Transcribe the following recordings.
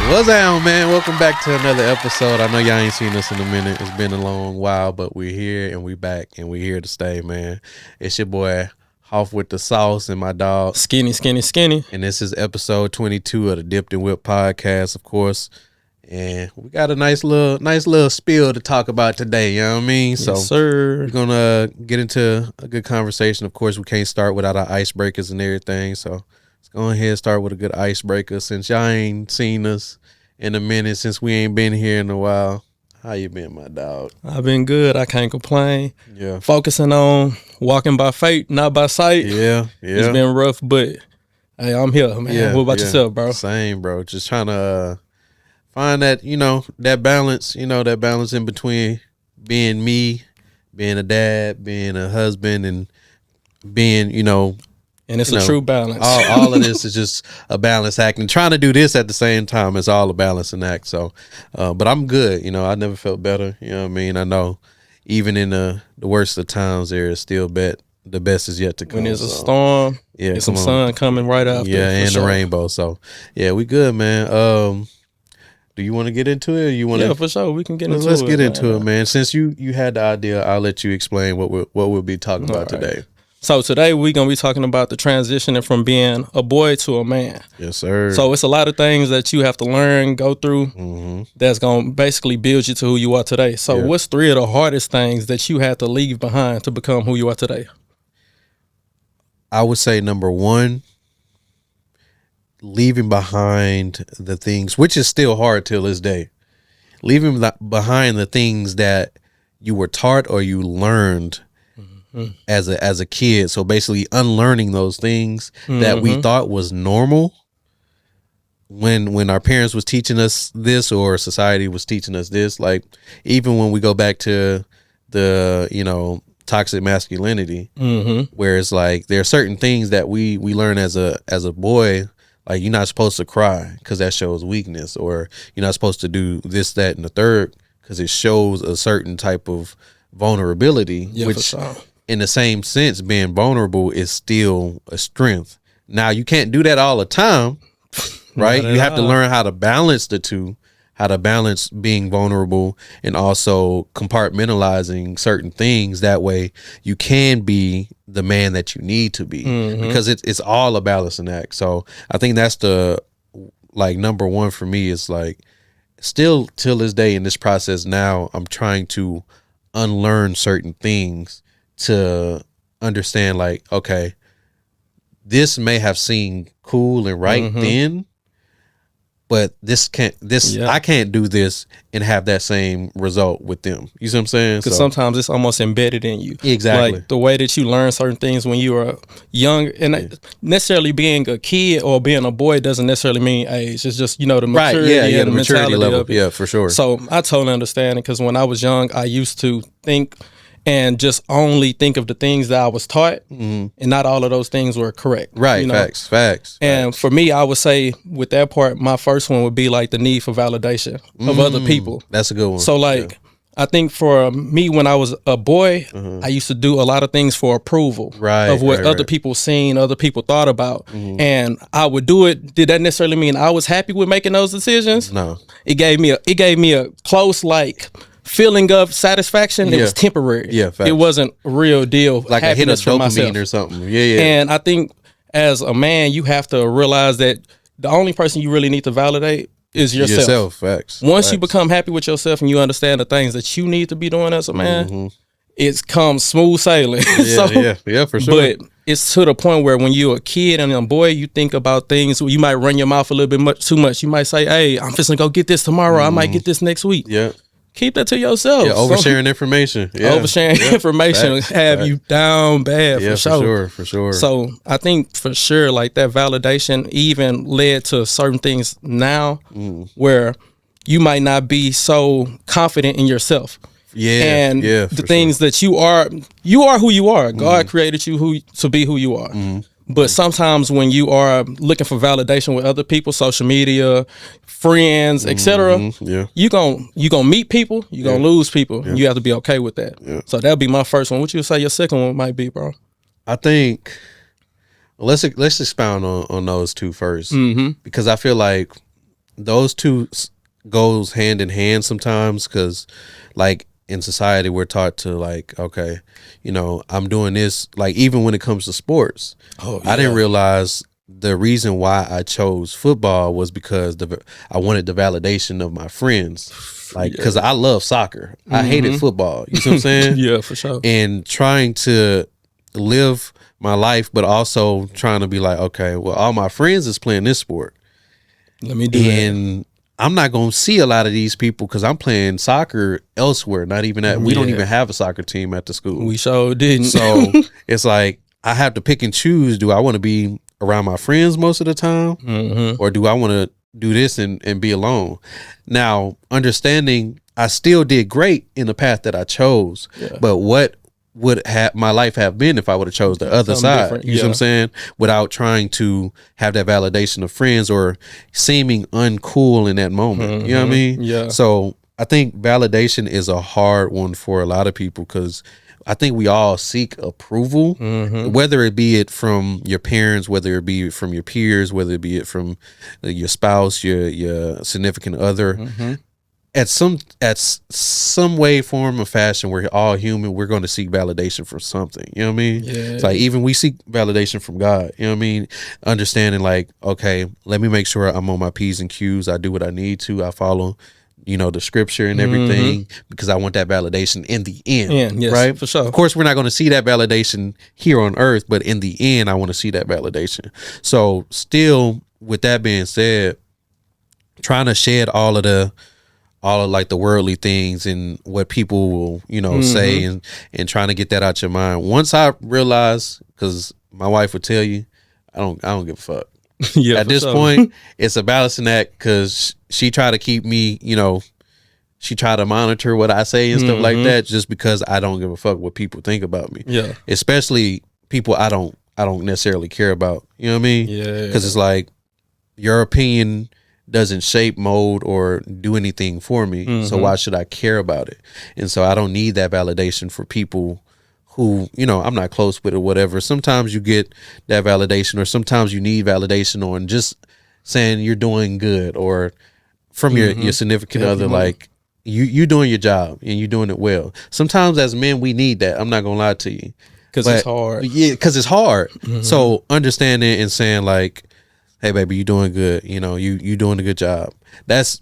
What's down, man? Welcome back to another episode. I know y'all ain't seen us in a minute. It's been a long while, but we're here and we back and we're here to stay, man. It's your boy Hoff with the sauce and my dog Skinny. And this is episode 22 of the DipdNWhipd podcast, of course. And we got a nice little spiel to talk about today, you know what I mean? Yes, so sir. we're gonna get into a good conversation. Of course, we can't start without our icebreakers and everything. So let's go ahead and start with a good icebreaker. Since y'all ain't seen us in a minute, since we ain't been here in a while, how you been, my dog? I've been good. I can't complain. Yeah. Focusing on walking by faith, not by sight. Yeah. It's been rough, but hey, I'm here, man. Yeah, what about yourself, bro? Same, bro. Just trying to find that, that balance, that balance in between being me, being a dad, being a husband, and being, And it's a true balance. all of this is just a balance act, and trying to do this at the same time is all a balancing act. So, but I'm good. I never felt better. You know what I mean? I know even in the worst of times, there is still the best is yet to come. When there's a storm, there's some sun coming right after. Yeah, and the rainbow. So, yeah, we good, man. Do you want to get into it? Or you want to? Yeah, for sure. We can get into it. Let's get into it, man. Since you had the idea, I'll let you explain what we'll be talking about today. So today we're going to be talking about the transitioning from being a boy to a man. Yes, sir. So it's a lot of things that you have to learn, go through, that's going to basically build you to who you are today. So what's 3 of the hardest things that you had to leave behind to become who you are today? I would say number 1, leaving behind the things, which is still hard till this day, leaving behind the things that you were taught or you learned as a kid. So basically unlearning those things that we thought was normal when our parents was teaching us this, or society was teaching us this. Like, even when we go back to the toxic masculinity, where it's like there are certain things that we learn as a boy. Like, you're not supposed to cry because that shows weakness, or you're not supposed to do this, that, and the third because it shows a certain type of vulnerability, which in the same sense, being vulnerable is still a strength. Now, you can't do that all the time, right? You have to learn how to balance the two, how to balance being vulnerable and also compartmentalizing certain things. That way you can be the man that you need to be, because it's all a balancing act. So I think that's the number 1 for me, is like, still till this day in this process now, I'm trying to unlearn certain things to understand, like, okay, this may have seemed cool and right then, but I can't do this and have that same result with them. You see what I'm saying? Because sometimes it's almost embedded in you. Exactly. Like the way that you learn certain things when you are young, and necessarily being a kid or being a boy doesn't necessarily mean age. It's just, the maturity and the maturity level of it. Yeah, for sure. So I totally understand it, because when I was young, I used to think and just only think of the things that I was taught, and not all of those things were correct. Right, facts. And for me, I would say with that part, my first one would be like the need for validation of other people. That's a good one. So I think for me, when I was a boy, I used to do a lot of things for approval of what other people seen, other people thought about. And I would do it. Did that necessarily mean I was happy with making those decisions? No. It gave me a close, feeling of satisfaction. It was temporary. Yeah, facts. It wasn't a real deal. Like a hit of dopamine or something. Yeah. And I think as a man, you have to realize that the only person you really need to validate is yourself. Facts. Once you become happy with yourself and you understand the things that you need to be doing as a man, it comes smooth sailing. Yeah, for sure. But it's to the point where when you're a kid and a boy, you think about things. You might run your mouth a little bit too much. You might say, "Hey, I'm just gonna go get this tomorrow. I might get this next week." Yeah. Keep that to yourself. Yeah, oversharing information. Yeah. Oversharing information have you down bad, for sure. For sure. So I think for sure, that validation even led to certain things now where you might not be so confident in yourself. And the things that you are who you are. God created you to be who you are. But sometimes when you are looking for validation with other people, social media, friends, etc., you gonna meet people, you gonna lose people. And you have to be okay with that. So that'll be my first one. What you say your second one might be, bro? I think let's expound on those two first, because I feel like those two goes hand in hand sometimes, because like in society we're taught to like, okay, you know, I'm doing this, like even when it comes to sports. I didn't realize the reason why I chose football was because I wanted the validation of my friends, like because I love soccer. I hated football, you see what I'm saying? Yeah, for sure. And trying to live my life, but also trying to be like, okay, well, all my friends is playing this sport, let me do and that. I'm not going to see a lot of these people because I'm playing soccer elsewhere. Not even that. We don't even have a soccer team at the school. We sure didn't. So it's like I have to pick and choose. Do I want to be around my friends most of the time, or do I want to do this and be alone? Now, understanding I still did great in the path that I chose, but what would my life have been if I would have chose the other side? You see what I'm saying? Without trying to have that validation of friends or seeming uncool in that moment. You know what I mean? Yeah. So I think validation is a hard one for a lot of people, because I think we all seek approval, whether it be it from your parents, whether it be from your peers, whether it be it from your spouse, your significant other. At some way, form, or fashion, we're all human. We're going to seek validation from something. You know what I mean? It's like even we seek validation from God. You know what I mean? Understanding like, okay, let me make sure I'm on my P's and Q's. I do what I need to. I follow, you know, the scripture and everything, because I want that validation in the end. Yes, right? For sure. Of course, we're not going to see that validation here on earth, but in the end, I want to see that validation. So still, with that being said, trying to shed all of like the worldly things and what people will, you know, say, and trying to get that out your mind. Once I realized, because my wife would tell you, I don't give a fuck. At this point, it's a balancing act, because she tried to keep me, you know, she tried to monitor what I say and stuff like that, just because I don't give a fuck what people think about me. Yeah. Especially people I don't necessarily care about. You know what I mean? Yeah. Because it's like your opinion doesn't shape, mold, or do anything for me. So why should I care about it? And so I don't need that validation for people who, you know, I'm not close with or whatever. Sometimes you get that validation, or sometimes you need validation on just saying you're doing good, or from your significant other, like you doing your job and you doing it well. Sometimes as men, we need that. I'm not gonna lie to you. Because it's hard. Yeah, because it's hard. So understanding and saying like, hey baby, you doing good, you know, you doing a good job. That's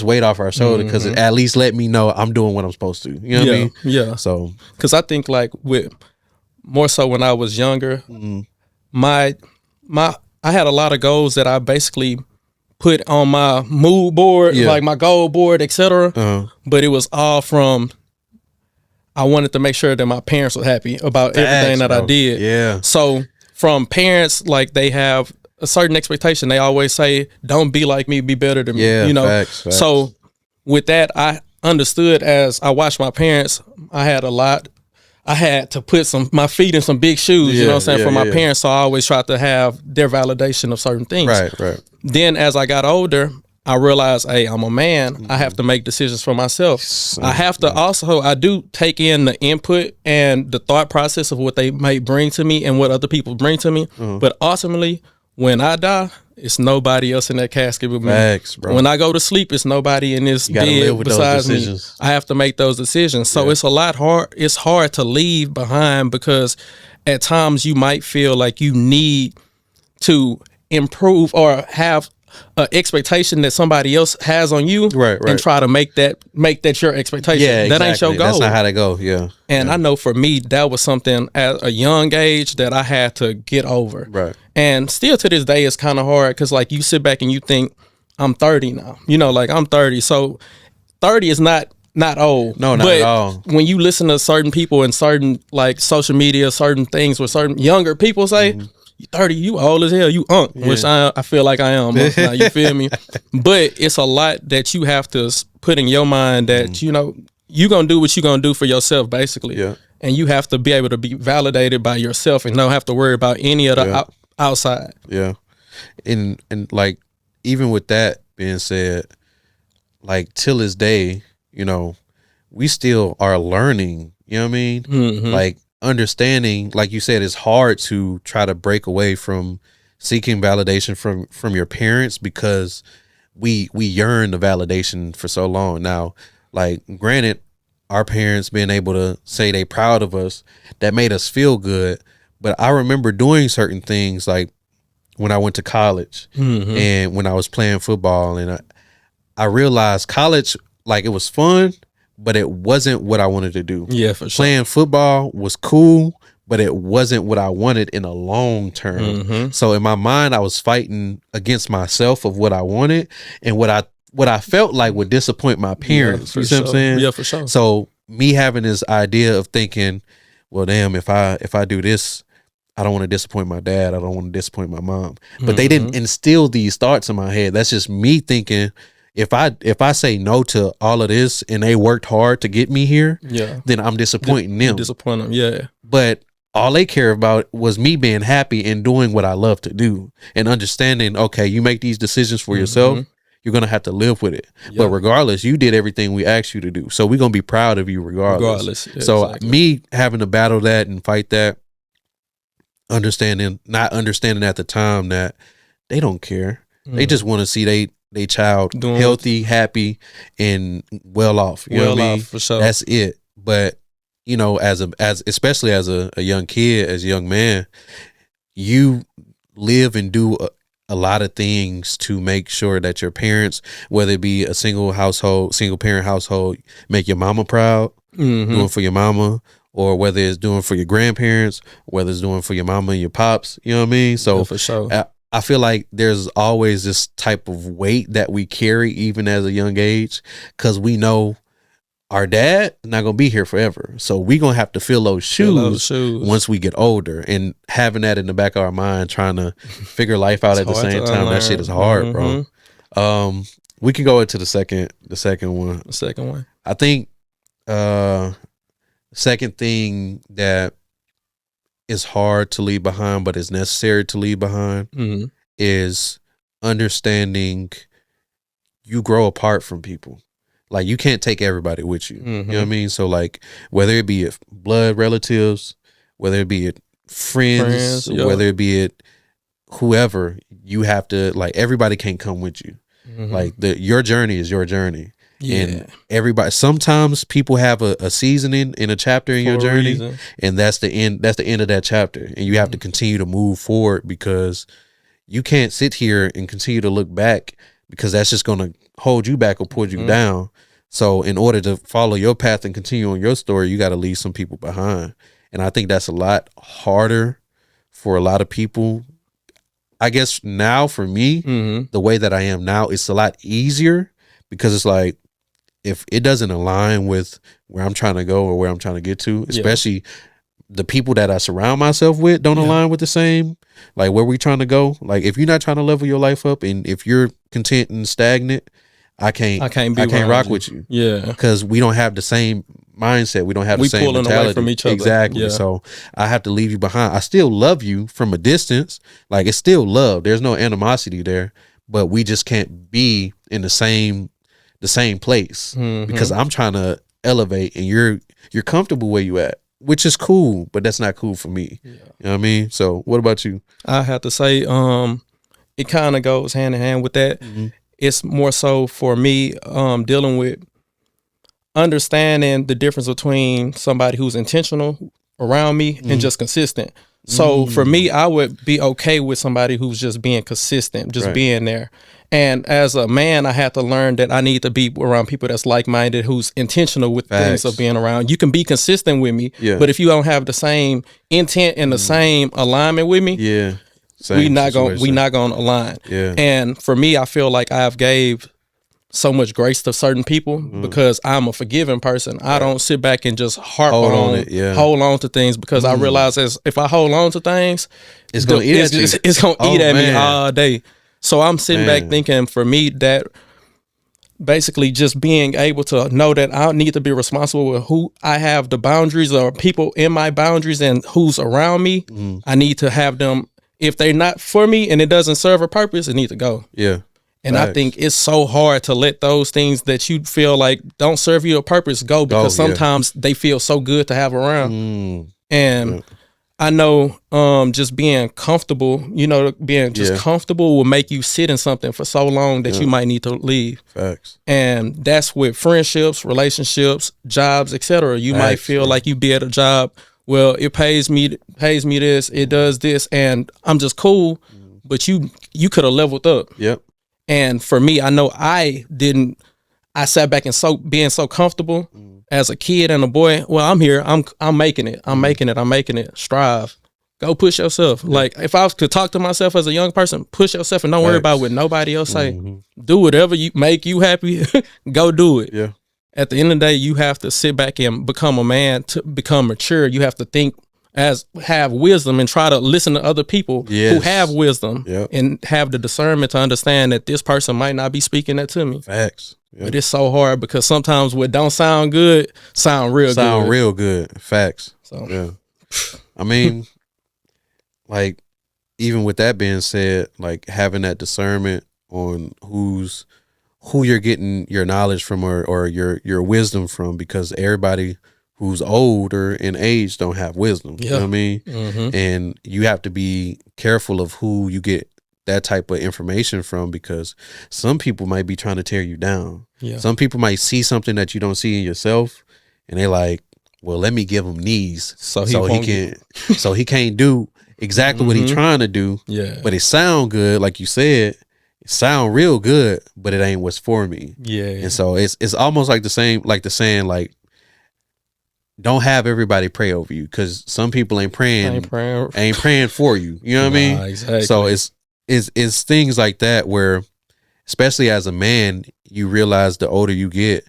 weight off our shoulder, because it at least let me know I'm doing what I'm supposed to. You know what I mean? Yeah. So because I think like with more so when I was younger, my I had a lot of goals that I basically put on my mood board, like my goal board, etc. But it was all from, I wanted to make sure that my parents were happy about everything that I did. Yeah. So from parents, like they have a certain expectation. They always say, don't be like me, be better than me. You know? Facts. So with that, I understood as I watched my parents, I had to put my feet in some big shoes, you know what I'm saying, for my parents. So I always tried to have their validation of certain things. Right. Then as I got older, I realized, hey, I'm a man. I have to make decisions for myself. I have to also, I do take in the input and the thought process of what they might bring to me and what other people bring to me. But ultimately, when I die, it's nobody else in that casket with me. Facts, bro. When I go to sleep, it's nobody in this bed besides me. I have to make those decisions. So it's a lot hard. It's hard to leave behind, because at times you might feel like you need to improve or have an expectation that somebody else has on you, and try to make that your expectation. Yeah, that ain't your goal. That's not how to go. Yeah. And I know for me, that was something at a young age that I had to get over. Right. And still to this day, it's kind of hard, because like you sit back and you think, I'm 30 now. You know, like I'm 30. So 30 is not old. No, not at all. When you listen to certain people and certain like social media, certain things where certain younger people say, 30, you old as hell, you which I feel like I am now, you feel me? But it's a lot that you have to put in your mind that, you know, you going to do what you going to do for yourself, basically. Yeah. And you have to be able to be validated by yourself and don't have to worry about any of the outside. Yeah. And like, even with that being said, like till this day, you know, we still are learning, you know what I mean? Like, understanding, like you said, it's hard to try to break away from seeking validation from your parents, because we yearn the validation for so long. Now, like, granted, our parents being able to say they proud of us, that made us feel good. But I remember doing certain things, like when I went to college and when I was playing football, and I realized college, like, it was fun, but it wasn't what I wanted to do. Yeah, for sure. Playing football was cool, but it wasn't what I wanted in a long term. So in my mind, I was fighting against myself of what I wanted and what I felt like would disappoint my parents. Yeah, you see what I'm saying? Yeah, for sure. So me having this idea of thinking, well, damn, if I do this, I don't want to disappoint my dad. I don't want to disappoint my mom. But they didn't instill these thoughts in my head. That's just me thinking, if I say no to all of this and they worked hard to get me here, then I'm disappointing them. Disappoint them, yeah. But all they care about was me being happy and doing what I love to do and understanding, okay, you make these decisions for yourself, you're going to have to live with it. But regardless, you did everything we asked you to do. So we're going to be proud of you regardless. Yeah, so exactly. Me having to battle that and fight that, not understanding at the time that they don't care. They just want to see they child doing healthy, happy, and well off. You know what I mean? For sure. That's it. But you know, especially as a young kid, as a young man, you live and do a lot of things to make sure that your parents, whether it be a single parent household, make your mama proud, doing for your mama, or whether it's doing for your grandparents, whether it's doing for your mama and your pops. You know what I mean? So for sure. I feel like there's always this type of weight that we carry even as a young age, because we know our dad is not going to be here forever. So we're going to have to fill those shoes once we get older. And having that in the back of our mind, trying to figure life out at the same time, that shit is hard, bro. We can go into the second one. The second one. I think second thing that is hard to leave behind, but is necessary to leave behind, is understanding you grow apart from people. Like, you can't take everybody with you. You know what I mean? So, like, whether it be blood relatives, whether it be friends, whether it be whoever, you have to, like, everybody can't come with you. Like, your journey is your journey. Yeah. And everybody, sometimes people have a seasoning in a chapter in your journey, and that's the end of that chapter. And you have to continue to move forward, because you can't sit here and continue to look back, because that's just going to hold you back or pull you down. So in order to follow your path and continue on your story, you got to leave some people behind. And I think that's a lot harder for a lot of people. I guess now for me, the way that I am now, it's a lot easier, because it's like, if it doesn't align with where I'm trying to go or where I'm trying to get to, especially the people that I surround myself with don't align with the same, like, where we trying to go. Like, if you're not trying to level your life up, and if you're content and stagnant, I can't rock with you. Yeah. Because we don't have the same mindset. We don't have the same mentality. We pulling away from each other. Exactly. Yeah. So I have to leave you behind. I still love you from a distance. Like, it's still love. There's no animosity there, but we just can't be in the same place, because I'm trying to elevate and you're comfortable where you at, which is cool, but that's not cool for me. You know what I mean? So what about you? I have to say, it kind of goes hand in hand with that. It's more so for me, dealing with understanding the difference between somebody who's intentional around me and just consistent. So for me, I would be okay with somebody who's just being consistent, just being there. And as a man, I had to learn that I need to be around people that's like-minded, who's intentional with things of being around. You can be consistent with me, but if you don't have the same intent and the same alignment with me, we not gonna align. And for me, I feel like I've gave so much grace to certain people because I'm a forgiving person. I don't sit back and just hold on to things, because I realize if I hold on to things, it's gonna eat at me all day. So I'm sitting back thinking, for me, that basically just being able to know that I need to be responsible with who I have the boundaries, or people in my boundaries, and who's around me. I need to have them. If they're not for me and it doesn't serve a purpose, it needs to go. And I think it's so hard to let those things that you feel like don't serve you a purpose go, because sometimes they feel so good to have around. And I know just being comfortable, being just comfortable will make you sit in something for so long that you might need to leave. Facts. And that's with friendships, relationships, jobs, etc. You might feel like you be at a job, well, it pays me this, it does this, and I'm just cool, but you could have leveled up. Yep. And for me, I know I didn't. I sat back and being so comfortable as a kid and a boy. Well, I'm here. I'm making it. I'm making it. Strive. Go push yourself. Like if I was to talk to myself as a young person, push yourself and don't worry about what nobody else say. Do whatever you make you happy. Go do it. Yeah. At the end of the day, you have to sit back and become a man. To become mature, you have to think have wisdom and try to listen to other people who have wisdom and have the discernment to understand that this person might not be speaking that to me. Facts. Yep. But it's so hard because sometimes what don't sound good sound real good. Facts. So yeah. I mean, like even with that being said, like having that discernment on who you're getting your knowledge from or your wisdom from, because everybody who's older in age don't have wisdom. You know what I mean? And you have to be careful of who you get that type of information from, because some people might be trying to tear you down. Yeah. Some people might see something that you don't see in yourself and they like, well, let me give him these so he can't do exactly what he's trying to do. Yeah. But it sound good, like you said. It sound real good, but it ain't what's for me. Yeah. And so it's almost like the saying like, don't have everybody pray over you, because some people ain't praying for you. You know what I mean? Exactly. So it's things like that where, especially as a man, you realize the older you get,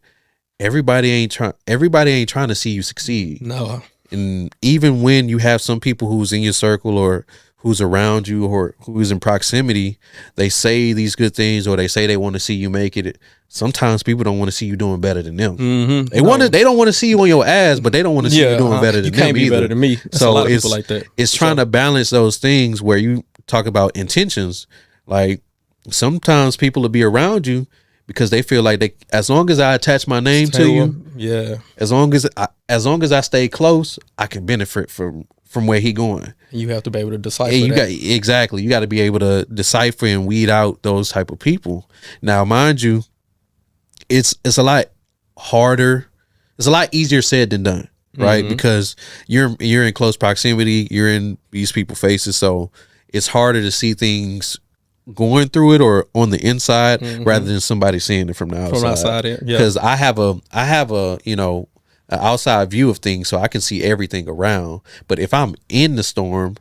everybody ain't trying to see you succeed. No. And even when you have some people who's in your circle or who's around you or who's in proximity, they say these good things or they say they want to see you make it. Sometimes people don't want to see you doing better than them. They don't want to see you on your ass, but they don't want to see you doing better than them. You can't be better than me. That's so a lot of people like that. It's trying to balance those things where you talk about intentions. Like sometimes people will be around you because they feel like as long as I attach my name to you, as long as I stay close, I can benefit from where he going. You have to be able to decipher. You got to be able to decipher and weed out those type of people. Now, mind you, it's a lot harder. It's a lot easier said than done, right? Because you're in close proximity. You're in these people's faces, so it's harder to see things going through it or on the inside rather than somebody seeing it from the outside. From outside, because I have a an outside view of things, so I can see everything around. But if I'm in the storm,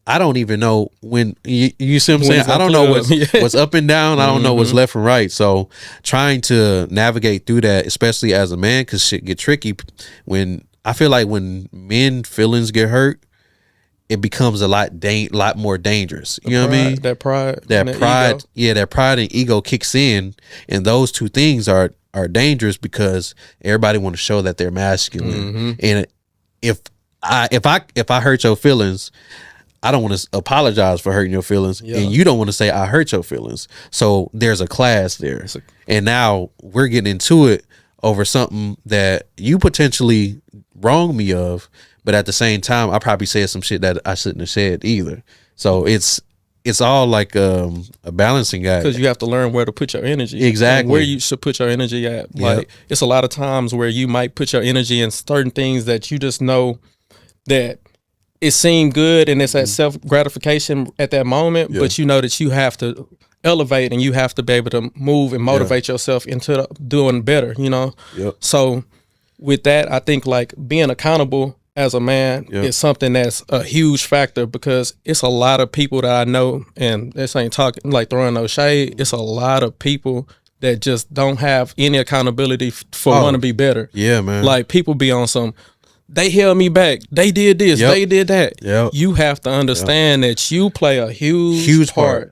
I don't even know when you see what I'm saying. I don't know what's up and down. I don't know what's left and right. So trying to navigate through that, especially as a man, because shit get tricky. When I feel like when men feelings get hurt, it becomes a lot more dangerous. You know what I mean? That pride, that pride and ego kicks in, and those two things are dangerous because everybody want to show that they're masculine. And if I hurt your feelings, I don't want to apologize for hurting your feelings, and you don't want to say I hurt your feelings. So there's a clash there, and now we're getting into it over something that you potentially wronged me of, but at the same time, I probably said some shit that I shouldn't have said either. So it's all like a balancing act, because you have to learn where to put your energy. Exactly, where you should put your energy at. Like it's a lot of times where you might put your energy in certain things that you just know that it seemed good and it's that self gratification at that moment, but you know that you have to elevate and you have to be able to move and motivate yourself into doing better. So with that, I think like being accountable as a man is something that's a huge factor, because it's a lot of people that I know, and this ain't talking like throwing no shade. It's a lot of people that just don't have any accountability for wanting to be better. Yeah, man. Like people be on some, they held me back, they did this, they did that. You have to understand that you play a huge part.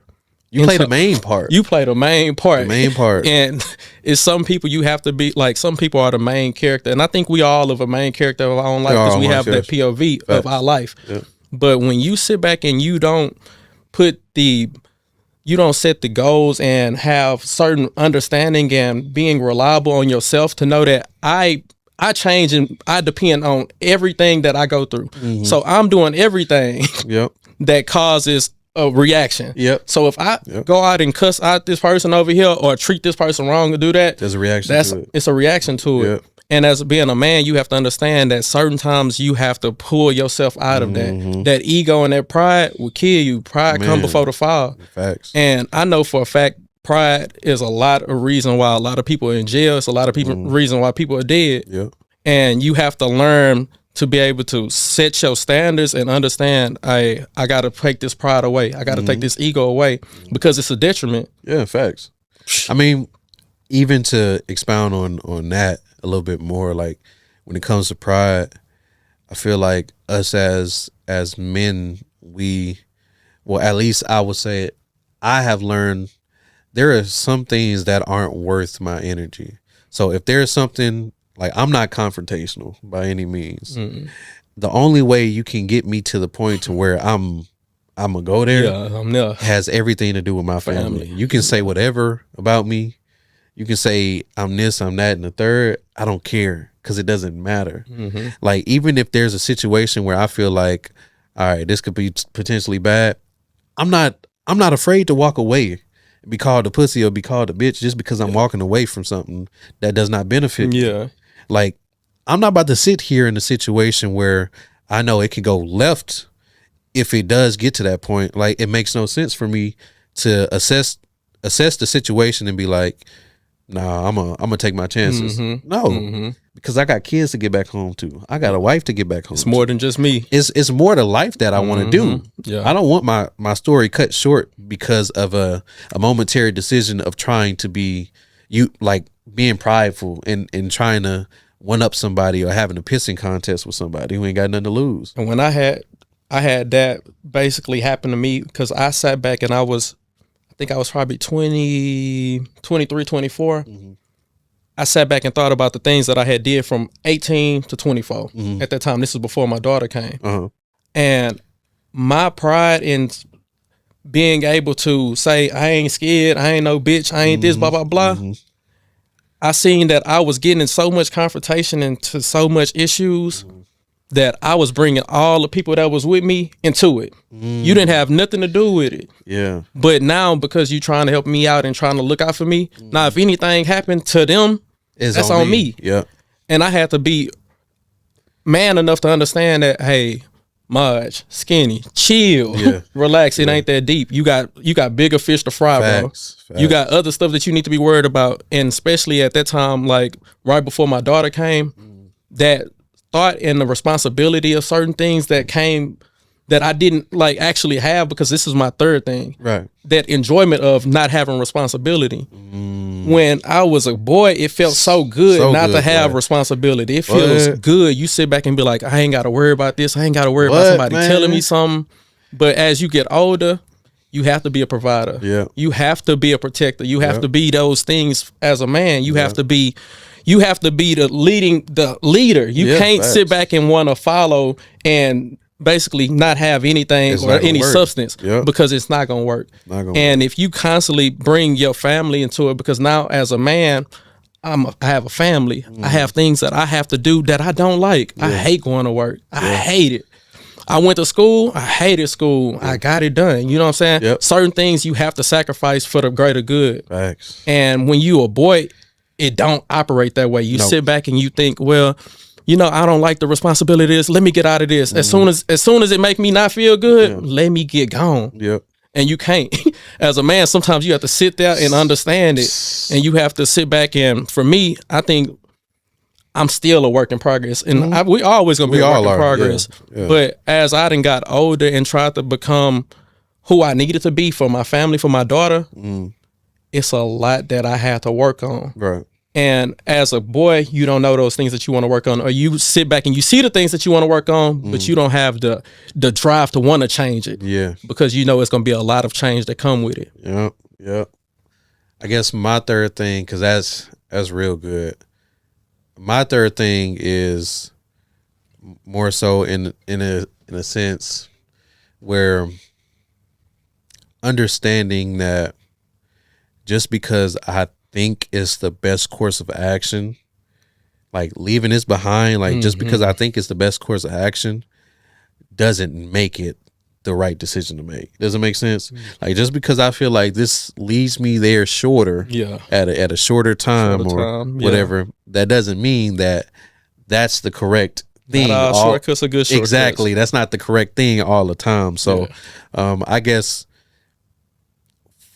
You play the main part. You play the main part. The main part. And it's some people you have to be like, some people are the main character. And I think we all of a main character of our own life because we have that POV of our life. But when you sit back and you don't set the goals and have certain understanding and being reliable on yourself to know that I I change and I depend on everything that I go through. So I'm doing everything that causes a reaction. So if I go out and cuss out this person over here or treat this person wrong and do that, there's a reaction to it. It's a reaction to it. And as being a man, you have to understand that certain times you have to pull yourself out of that. That ego and that pride will kill you. Pride come before the fall. Facts. And I know for a fact, pride is a lot of reason why a lot of people are in jail. It's a lot of people reason why people are dead. And you have to learn to be able to set your standards and understand, I got to take this pride away. I got to take this ego away because it's a detriment. Yeah, facts. I mean, even to expound on that a little bit more, like when it comes to pride, I feel like us as men, well, at least I would say it, I have learned there are some things that aren't worth my energy. So if there's something, like, I'm not confrontational by any means. The only way you can get me to the point to where I'm gonna go there has everything to do with my family. You can say whatever about me. You can say I'm this, I'm that, and the third. I don't care because it doesn't matter. Like, even if there's a situation where I feel like, all right, this could be potentially bad, I'm not afraid to walk away, be called a pussy or be called a bitch just because I'm walking away from something that does not benefit me. Like, I'm not about to sit here in a situation where I know it can go left if it does get to that point. Like, it makes no sense for me to assess the situation and be like, nah, I'm gonna take my chances. No, because I got kids to get back home to. I got a wife to get back home. It's more than just me. It's more to life that I want to do. I don't want my story cut short because of a momentary decision of trying to be being prideful and trying to one up somebody or having a pissing contest with somebody who ain't got nothing to lose. And when I had that basically happen to me, because I sat back and I think I was probably 23, 24. I sat back and thought about the things that I had did from 18 to 24. At that time, this was before my daughter came. And my pride in being able to say, I ain't scared, I ain't no bitch, I ain't this, blah, blah, blah. I seen that I was getting in so much confrontation into so much issues that I was bringing all the people that was with me into it. You didn't have nothing to do with it. But now, because you trying to help me out and trying to look out for me, now if anything happened to them, that's on me. And I had to be man enough to understand that, hey, Marge, skinny, chill, relax. It ain't that deep. You got bigger fish to fry, Facts. You got other stuff that you need to be worried about. And especially at that time, like right before my daughter came, that thought and the responsibility of certain things that came that I didn't like actually have, because this is my third thing. Right. That enjoyment of not having responsibility. When I was a boy, it felt so good to have responsibility. It feels good. You sit back and be like, I ain't got to worry about this. I ain't got to worry about somebody telling me something. But as you get older, you have to be a provider. You have to be a protector. You have to be those things as a man. You have to be the leader. You can't sit back and want to follow and basically not have anything or any substance because it's not gonna work. And if you constantly bring your family into it, because now as a man, I have a family. I have things that I have to do that I don't like. I hate going to work. I hate it. I went to school. I hated school. I got it done. You know what I'm saying? Certain things you have to sacrifice for the greater good. And when you a boy, it don't operate that way. You sit back and you think, well, you know, I don't like the responsibility of this. Let me get out of this. As soon as it make me not feel good, let me get gone. And you can't. As a man, sometimes you have to sit there and understand it. And you have to sit back, and for me, I think I'm still a work in progress. And we always gonna be a work in progress. But as I done got older and tried to become who I needed to be for my family, for my daughter, it's a lot that I had to work on. And as a boy, you don't know those things that you want to work on, or you sit back and you see the things that you want to work on, but you don't have the drive to want to change it. Because you know it's going to be a lot of change that come with it. I guess my third thing, because that's real good. My third thing is more so in a sense where understanding that just because I think it's the best course of action like leaving this behind, like just because I think it's the best course of action doesn't make it the right decision to make. Does it make sense? Like just because I feel like this leads me there shorter, at a shorter time whatever, that doesn't mean that that's the correct thing. Not all shortcuts are good shortcuts. Exactly. That's not the correct thing all the time. So I guess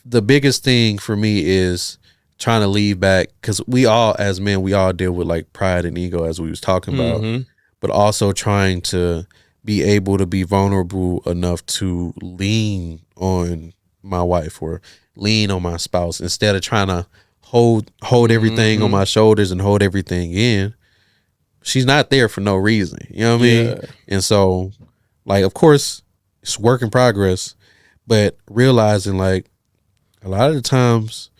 the biggest thing for me is trying to leave back, because we all, as men, we all deal with like pride and ego, as we was talking about, but also trying to be able to be vulnerable enough to lean on my wife or lean on my spouse instead of trying to hold everything on my shoulders and hold everything in. She's not there for no reason. You know what I mean? And so, like, of course, it's work in progress, but realizing like a lot of the times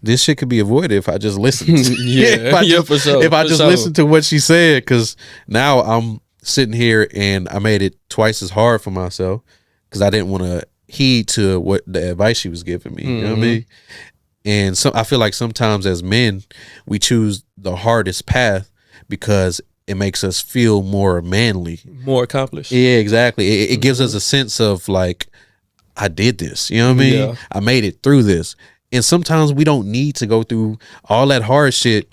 this shit could be avoided if I just listened. For sure. If I just listened to what she said, because now I'm sitting here and I made it twice as hard for myself because I didn't want to heed to what the advice she was giving me. You know what I mean? And so I feel like sometimes as men, we choose the hardest path because it makes us feel more manly, more accomplished. Yeah, exactly. It gives us a sense of like, I did this. You know what I mean? I made it through this. And sometimes we don't need to go through all that hard shit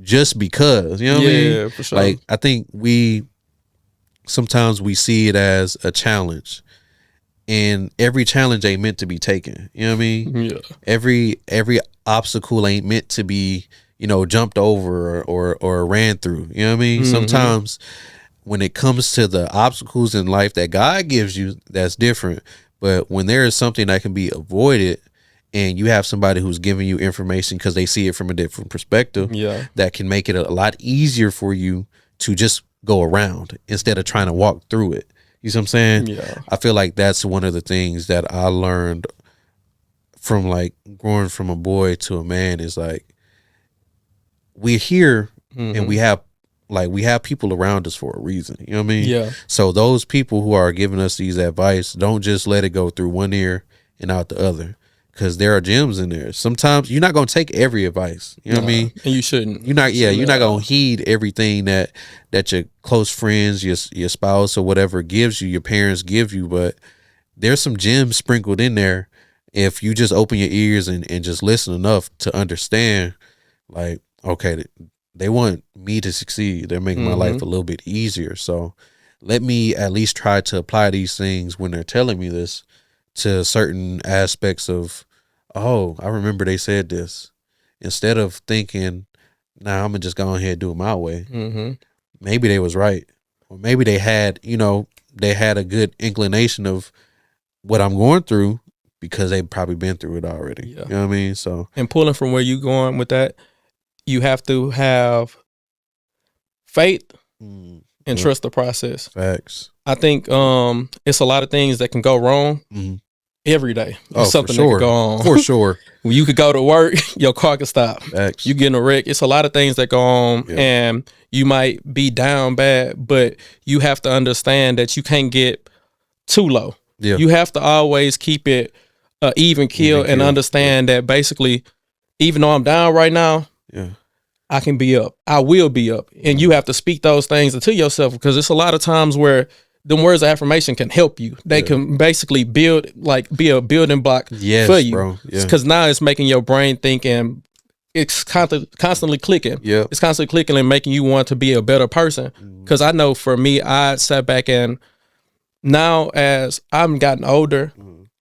just because. You know what I mean? Yeah, for sure. Like, I think sometimes we see it as a challenge, and every challenge ain't meant to be taken. You know what I mean? Yeah. Every obstacle ain't meant to be, jumped over or ran through. You know what I mean? Sometimes when it comes to the obstacles in life that God gives you, that's different. But when there is something that can be avoided, and you have somebody who's giving you information because they see it from a different perspective, that can make it a lot easier for you to just go around instead of trying to walk through it. You see what I'm saying? Yeah. I feel like that's one of the things that I learned from like growing from a boy to a man is like, we're here and we have people around us for a reason. You know what I mean? Yeah. So those people who are giving us these advice, don't just let it go through one ear and out the other. Because there are gems in there. Sometimes you're not gonna take every advice. You know what I mean? And you shouldn't. You're not gonna heed everything that your close friends, your spouse or whatever gives you, your parents give you. But there's some gems sprinkled in there if you just open your ears and just listen enough to understand. Like, okay, they want me to succeed. They're making my life a little bit easier. So let me at least try to apply these things when they're telling me this to certain aspects of, oh, I remember they said this. Instead of thinking, nah, I'm gonna just go ahead and do it my way. Maybe they was right. Or maybe they had, a good inclination of what I'm going through because they've probably been through it already. You know what I mean? So, and pulling from where you going with that, you have to have faith and trust the process. Facts. I think it's a lot of things that can go wrong every day. Oh, something for sure. that can go on. For sure. When you could go to work, your car can stop. Facts. You get in a wreck. It's a lot of things that go on, and you might be down bad, but you have to understand that you can't get too low. Yeah. You have to always keep it even keel and understand that basically, even though I'm down right now, I can be up. I will be up. And you have to speak those things into yourself, because it's a lot of times where the words of affirmation can help you. They can basically be a building block for you. Bro. Because now it's making your brain think, and it's constantly clicking. Yeah. It's constantly clicking and making you want to be a better person. Because I know for me, I sat back and now as I've gotten older,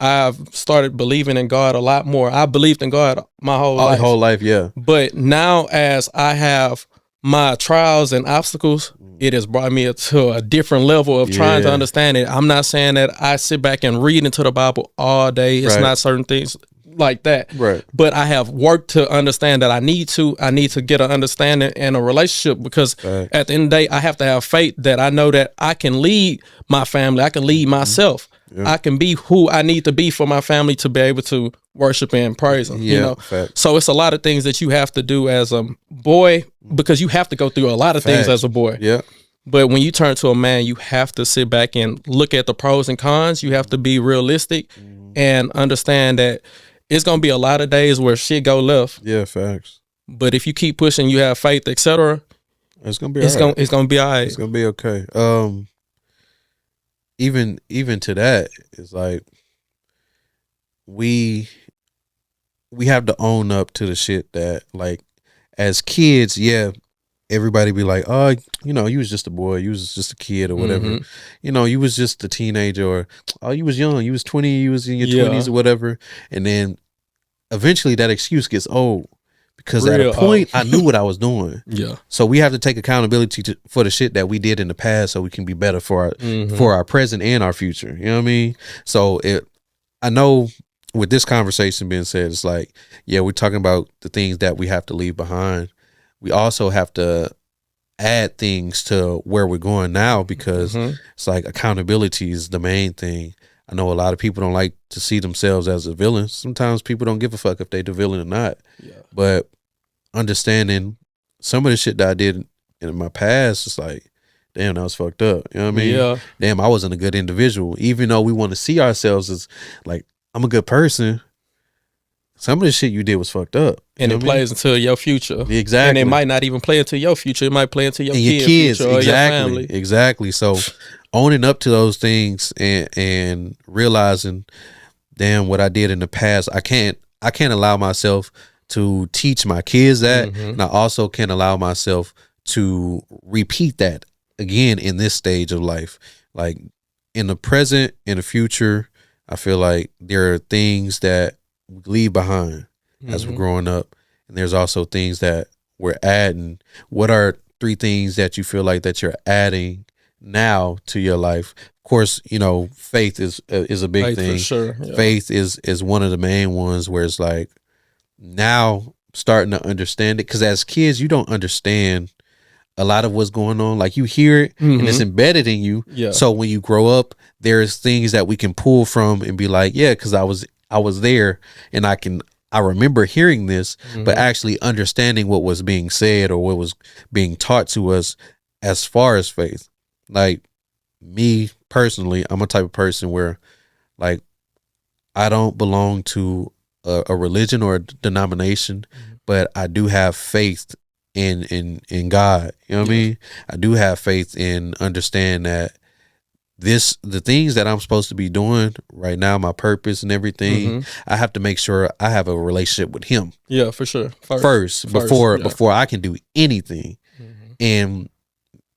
I've started believing in God a lot more. I believed in God my whole life. But now as I have my trials and obstacles, it has brought me to a different level of trying to understand it. I'm not saying that I sit back and read into the Bible all day. It's not certain things like that. Right. But I have worked to understand that I need to get an understanding and a relationship, because at the end of the day, I have to have faith that I know that I can lead my family. I can lead myself. I can be who I need to be for my family to be able to worship and praise Him. So it's a lot of things that you have to do as a boy, because you have to go through a lot of things as a boy. But when you turn to a man, you have to sit back and look at the pros and cons. You have to be realistic and understand that it's gonna be a lot of days where shit go left. Facts. But if you keep pushing, you have faith, etc., It's gonna be all right. It's gonna be all right. It's gonna be okay. Even to that, it's like we have to own up to the shit that, like, as kids, yeah, everybody be like, oh, you know, you was just a boy, you was just a kid or whatever. You know, you was just a teenager, or oh, you was young, you was 20, you was in your 20s or whatever. And then eventually that excuse gets old, because at a point I knew what I was doing. Yeah. So we have to take accountability for the shit that we did in the past, so we can be better for our present and our future. You know what I mean? So I know with this conversation being said, it's like, yeah, we're talking about the things that we have to leave behind. We also have to add things to where we're going now, because it's like accountability is the main thing. I know a lot of people don't like to see themselves as a villain. Sometimes people don't give a fuck if they the villain or not. Yeah. But understanding some of the shit that I did in my past, it's like, damn, that was fucked up. You know what I mean? Yeah. Damn, I wasn't a good individual. Even though we want to see ourselves as like, I'm a good person, some of the shit you did was fucked up. And it plays into your future. Exactly. And it might not even play into your future. It might play into your kids future, exactly, or your family. Exactly. So owning up to those things and realizing, damn, what I did in the past, I can't allow myself to teach my kids that. And I also can't allow myself to repeat that again in this stage of life. Like, in the present, in the future, I feel like there are things that we leave behind as we're growing up, and there's also things that we're adding. What are 3 things that you feel like that you're adding now to your life? Of course, you know, faith is a big thing. For sure. Yeah. Faith is one of the main ones, where it's like, now starting to understand it, because as kids you don't understand a lot of what's going on. Like, you hear it and it's embedded in you. Yeah. So when you grow up, there's things that we can pull from and be like, yeah, because I was there, and I remember hearing this, but actually understanding what was being said or what was being taught to us as far as faith. Like, me personally, I'm a type of person where, like, I don't belong to a religion or a denomination, but I do have faith in God. You know what I mean? I do have faith in understand that the things that I'm supposed to be doing right now, my purpose and everything, I have to make sure I have a relationship with Him. Yeah, for sure. First before I can do anything. And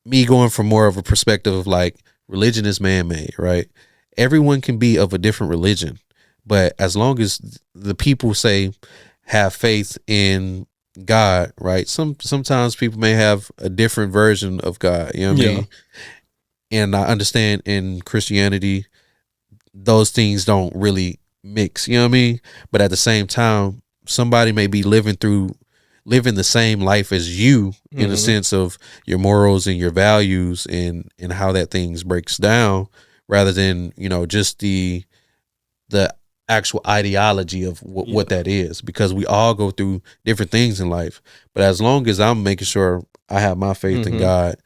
me going from more of a perspective of like, religion is man-made, right? Everyone can be of a different religion, but as long as the people say have faith in God, right? Sometimes people may have a different version of God, you know what I mean? And I understand in Christianity, those things don't really mix, you know what I mean? But at the same time, somebody may be living the same life as you in a sense of your morals and your values and how that things breaks down, rather than, you know, just the actual ideology of what that is, because we all go through different things in life. But as long as I'm making sure I have my faith in God,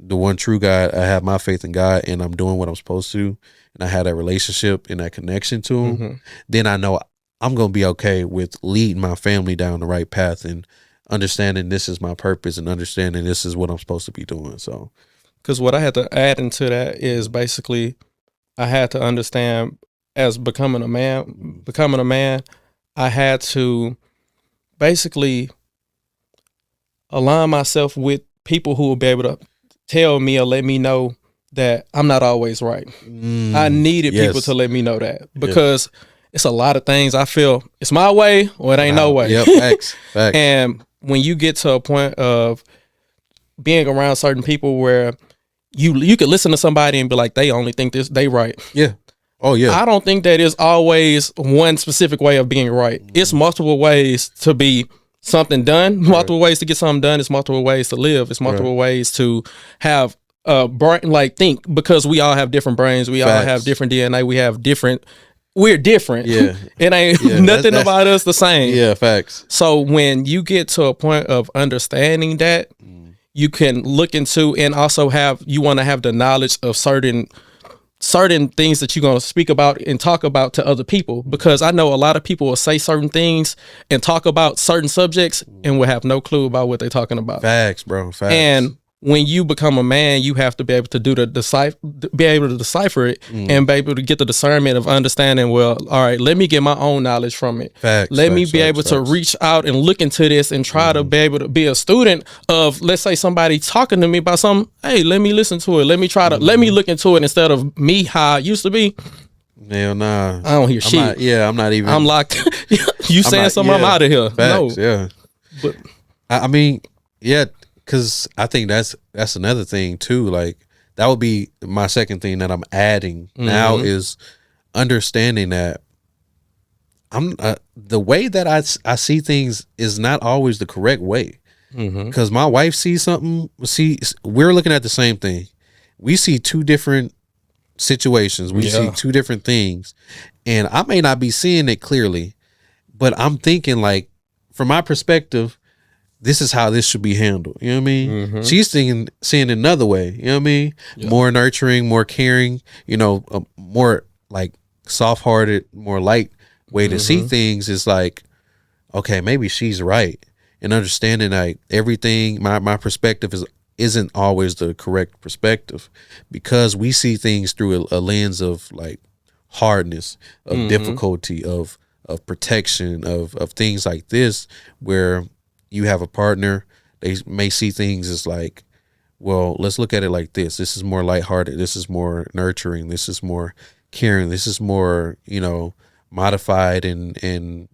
the one true God, I have my faith in God, and I'm doing what I'm supposed to, and I have that relationship and that connection to Him, then I know I'm going to be okay with leading my family down the right path and understanding this is my purpose and understanding this is what I'm supposed to be doing. So, because what I had to add into that is basically I had to understand, as becoming a man, I had to basically align myself with people who will be able to tell me or let me know that I'm not always right. I needed people to let me know that, because it's a lot of things I feel it's my way or it ain't no way. Yep, facts. And when you get to a point of being around certain people where you could listen to somebody and be like, they only think they right. Yeah. Oh yeah. I don't think that is always one specific way of being right. It's multiple ways to be something done, multiple ways to get something done. It's multiple ways to live. It's multiple ways to have a brain, like think, because we all have different brains. We all have different DNA. We're different. Yeah. It ain't nothing about us the same. Yeah, facts. So when you get to a point of understanding that, you can look into, and also you want to have the knowledge of certain things that you're going to speak about and talk about to other people, because I know a lot of people will say certain things and talk about certain subjects and will have no clue about what they're talking about. Facts, bro. Facts. And when you become a man, you have to be able to be able to decipher it, and be able to get the discernment of understanding. Well, all right, let me get my own knowledge from it. Let me be able to reach out and look into this and try to be able to be a student of, let's say, somebody talking to me about something. Hey, let me listen to it. Let me try to let me look into it instead of me how I used to be. Hell nah. I don't hear shit. I'm not even. I'm locked. You saying something? I'm out of here. Facts, no. Yeah. But I mean, yeah. Because I think that's another thing too. Like that would be my second thing that I'm adding now is understanding that I'm the way that I see things is not always the correct way. Because my wife sees something. We're looking at the same thing. We see two different situations. We see two different things, and I may not be seeing it clearly, but I'm thinking like, from my perspective, this is how this should be handled. You know what I mean? She's seeing it another way. You know what I mean? More nurturing, more caring, more like soft-hearted, more light way to see things is like, okay, maybe she's right. And understanding like everything, my perspective isn't always the correct perspective, because we see things through a lens of like hardness, of difficulty, of protection, of things like this, where you have a partner, they may see things as like, well, let's look at it like this. This is more lighthearted. This is more nurturing. This is more caring. This is more, modified and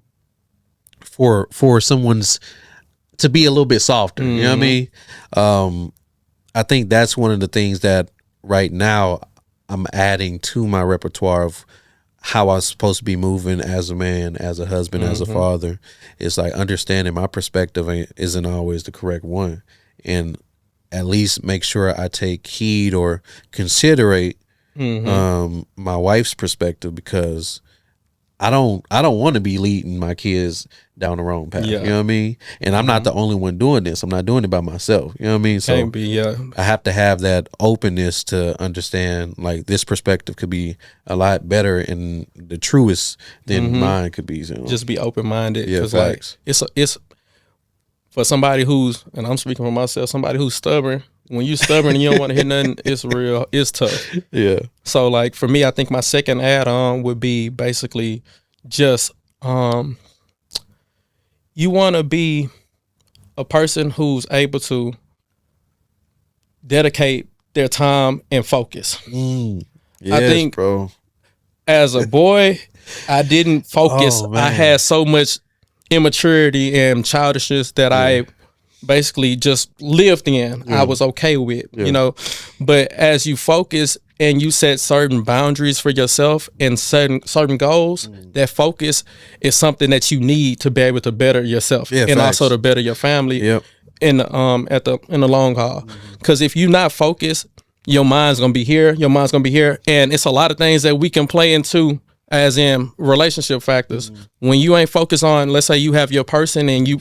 for someone's to be a little bit softer. You know what I mean? I think that's one of the things that right now I'm adding to my repertoire of how I'm supposed to be moving as a man, as a husband, as a father. It's like understanding my perspective isn't always the correct one, and at least make sure I take heed or considerate my wife's perspective, because I don't want to be leading my kids down the wrong path. You know what I mean? And I'm not the only one doing this. I'm not doing it by myself. You know what I mean? So I have to have that openness to understand like this perspective could be a lot better and the truest than mine could be. Just be open-minded. Yeah, facts. Like, it's for somebody who's, and I'm speaking for myself, somebody who's stubborn. When you're stubborn and you don't want to hear nothing, it's real. It's tough. Yeah. So like for me, I think my second add-on would be basically just you want to be a person who's able to dedicate their time and focus. Yes, I think, bro. As a boy, I didn't focus. I had so much immaturity and childishness that I basically just lived in. I was okay with, but as you focus and you set certain boundaries for yourself and certain goals, that focus is something that you need to be able to better yourself and also to better your family in the long haul. Because if you're not focused, your mind's gonna be here, and it's a lot of things that we can play into as in relationship factors. When you ain't focused on, let's say you have your person and you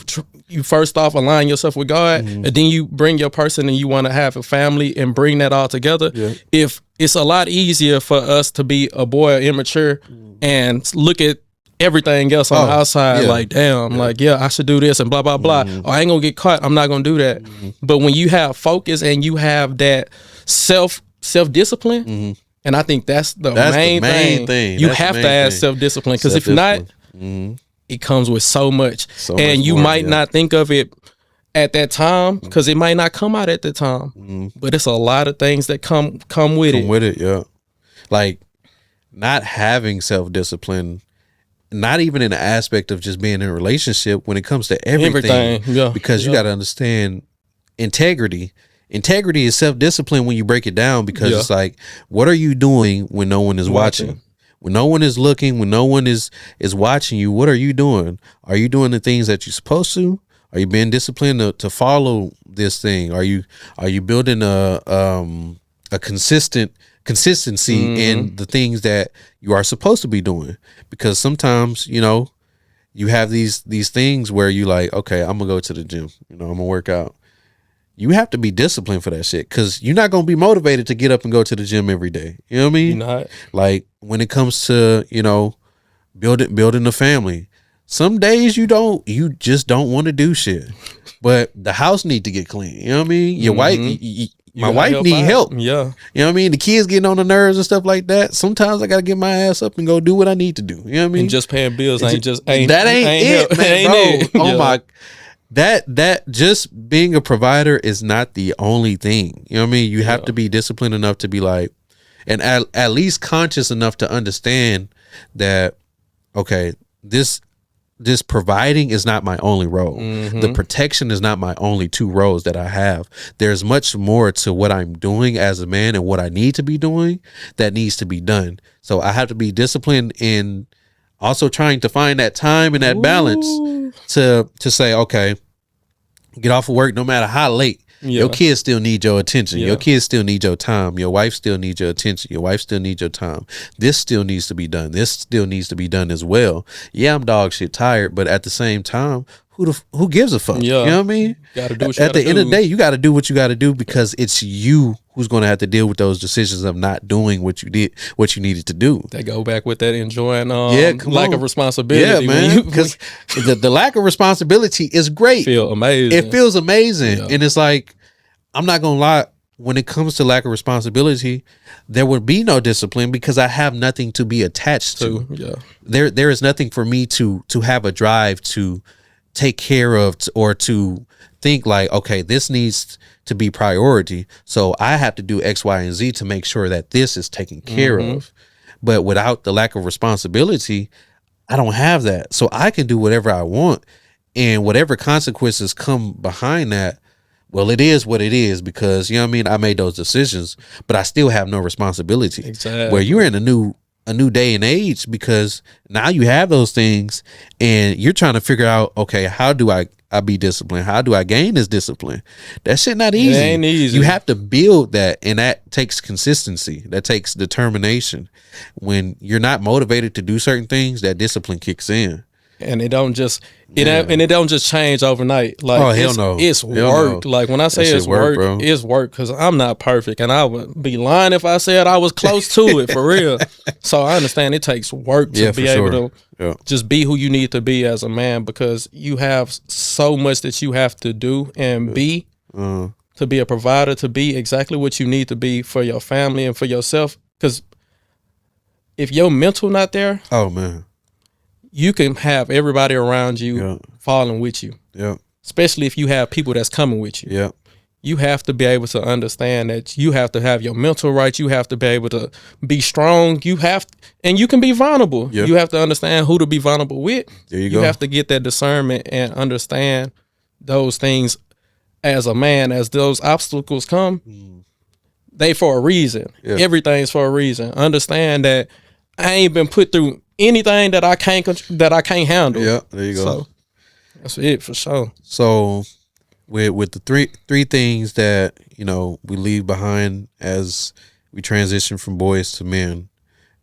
first off align yourself with God, and then you bring your person and you want to have a family and bring that all together. If it's a lot easier for us to be a boy immature and look at everything else on the outside like, damn, like, I should do this and blah, blah, blah. Or I ain't gonna get caught. I'm not gonna do that. But when you have focus and you have that self-discipline, and I think that's the main thing. You have to have self-discipline, because if not, it comes with so much. And you might not think of it at that time, because it might not come out at the time. But it's a lot of things that come with it. Come with it, yeah. Like not having self-discipline, not even in the aspect of just being in a relationship, when it comes to everything. Because you got to understand integrity. Integrity is self-discipline when you break it down, because it's like, what are you doing when no one is watching? When no one is looking, when no one is watching you, what are you doing? Are you doing the things that you're supposed to? Are you being disciplined to follow this thing? Are you building a consistency in the things that you are supposed to be doing? Because sometimes, you have these things where you like, okay, I'm gonna go to the gym, I'm gonna work out. You have to be disciplined for that shit, because you're not going to be motivated to get up and go to the gym every day. You know what I mean? You're not. Like when it comes to, building a family, some days you just don't want to do shit. But the house need to get clean. You know what I mean? Your wife, my wife need help. Yeah. You know what I mean? The kids getting on the nerves and stuff like that. Sometimes I got to get my ass up and go do what I need to do. You know what I mean? And just paying bills ain't it, man, bro. Oh my, that just being a provider is not the only thing. You know what I mean? You have to be disciplined enough to be like, and at least conscious enough to understand that, okay, this providing is not my only role. The protection is not my only two roles that I have. There's much more to what I'm doing as a man and what I need to be doing that needs to be done. So I have to be disciplined in also trying to find that time and that balance to say, okay, get off of work no matter how late. Your kids still need your attention. Your kids still need your time. Your wife still needs your attention. Your wife still needs your time. This still needs to be done. This still needs to be done as well. Yeah, I'm dog shit tired, but at the same time, who gives a fuck? You know what I mean? Gotta do what at the end of the day, you got to do what you got to do because it's you who's going to have to deal with those decisions of not doing what you needed to do. They go back with that enjoying lack of responsibility. Yeah, man. Because the lack of responsibility is great. It feels amazing. And it's like, I'm not going to lie, when it comes to lack of responsibility, there would be no discipline because I have nothing to be attached to. There is nothing for me to have a drive to take care of or to think like, okay, this needs to be priority. So I have to do X, Y, and Z to make sure that this is taken care of. But without the lack of responsibility, I don't have that. So I can do whatever I want, and whatever consequences come behind that, well, it is what it is because, you know what I mean? I made those decisions, but I still have no responsibility. Exactly. Where you're in a new day and age because now you have those things and you're trying to figure out, okay, how do I be disciplined? How do I gain this discipline? That shit not easy. It ain't easy. You have to build that, and that takes consistency. That takes determination. When you're not motivated to do certain things, that discipline kicks in. And it don't just it don't just change overnight. Like, oh, hell no. It's work. Like when I say it's work, it's work because I'm not perfect, and I would be lying if I said I was close to it for real. So I understand it takes work to be able to just be who you need to be as a man because you have so much that you have to do and be to be a provider, to be exactly what you need to be for your family and for yourself. Because if your mental not there, oh man, you can have everybody around you falling with you. Yeah. Especially if you have people that's coming with you. Yeah. You have to be able to understand that you have to have your mental right. You have to be able to be strong. And you can be vulnerable. Yeah. You have to understand who to be vulnerable with. There you go. You have to get that discernment and understand those things as a man. As those obstacles come, they for a reason. Yeah. Everything's for a reason. Understand that I ain't been put through anything that I can't handle. Yeah, there you go. So that's it for sure. So with the three things that, you know, we leave behind as we transition from boys to men,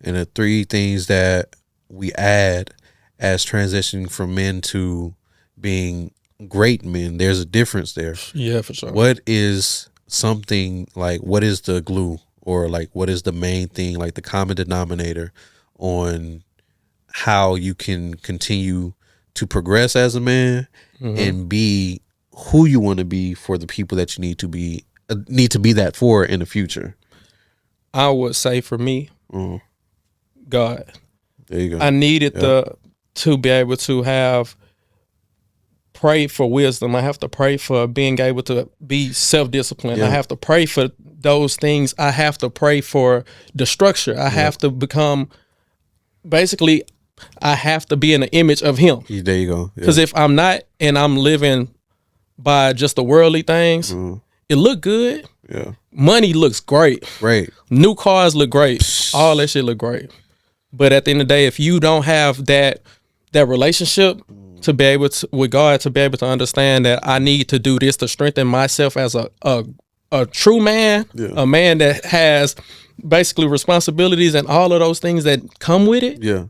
and the three things that we add as transitioning from men to being great men, there's a difference there. Yeah, for sure. What is something like, what is the glue, or like what is the main thing, like the common denominator on how you can continue to progress as a man and be who you want to be for the people that you need to be that for in the future? I would say for me, God. There you go. I needed to be able to pray for wisdom. I have to pray for being able to be self-disciplined. I have to pray for those things. I have to pray for the structure. I have to become, basically, I have to be in the image of him. There you go. Because if I'm not, and I'm living by just the worldly things, it look good. Yeah. Money looks great. Right. New cars look great. All that shit look great. But at the end of the day, if you don't have that relationship to be able to, with God, to be able to understand that I need to do this to strengthen myself as a true man, a man that has basically responsibilities and all of those things that come with it. Yeah.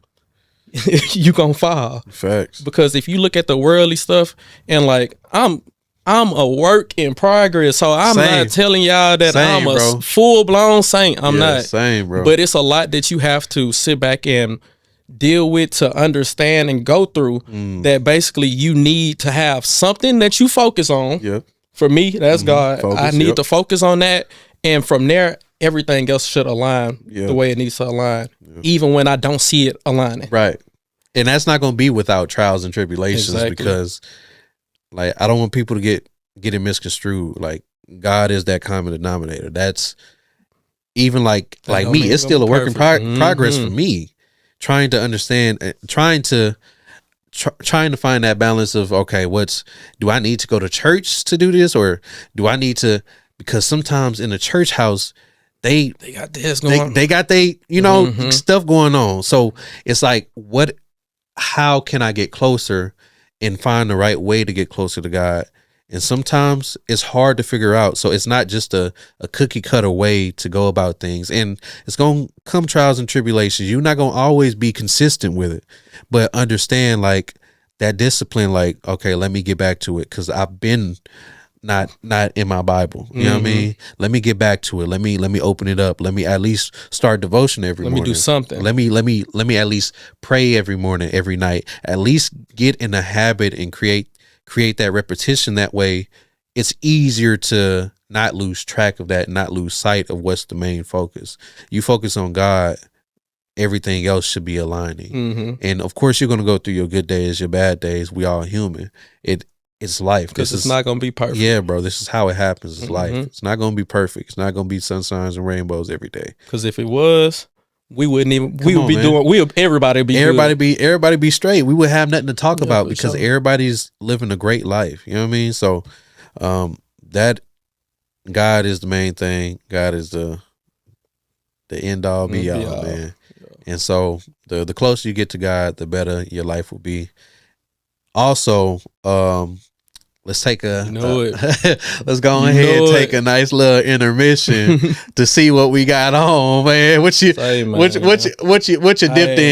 You gonna fall. Facts. Because if you look at the worldly stuff, and like I'm a work in progress, so I'm not telling y'all that I'm a full blown saint. I'm not. Same, bro. But it's a lot that you have to sit back and deal with, to understand and go through, that basically you need to have something that you focus on. Yep. For me, that's God. Focus, I need to focus on that. And from there, everything else should align the way it needs to align, even when I don't see it aligning. Right. And that's not going to be without trials and tribulations, because like, I don't want people to get it misconstrued. Like, God is that common denominator. That's even like me. It's still a work in progress for me, trying to understand, trying to find that balance of, okay, do I need to go to church to do this, or do I need to, because sometimes in a church house, they got this going on. They got stuff going on. So it's like, how can I get closer and find the right way to get closer to God? And sometimes it's hard to figure out. So it's not just a cookie cutter way to go about things. And it's going to come trials and tribulations. You're not going to always be consistent with it, but understand like that discipline, like, okay, let me get back to it, because I've been not in my Bible. You know what I mean? Let me get back to it. Let me open it up. Let me at least start devotion every morning. Let me do something. Let me at least pray every morning, every night. At least get in a habit and create that repetition. That way it's easier to not lose track of that, not lose sight of what's the main focus. You focus on God, everything else should be aligning. And of course you're going to go through your good days, your bad days. We all human. It's life. Because it's not going to be perfect. Yeah, bro. This is how it happens. It's life. It's not going to be perfect. It's not going to be sunshines and rainbows every day. Because if it was, we wouldn't even. Everybody be straight. We would have nothing to talk about, because everybody's living a great life. You know what I mean? So, that God is the main thing. God is the end all be all, man. Yeah. And so the closer you get to God, the better your life will be. Also, let's take let's go ahead and take a nice little intermission to see what we got on, man. What you dipped in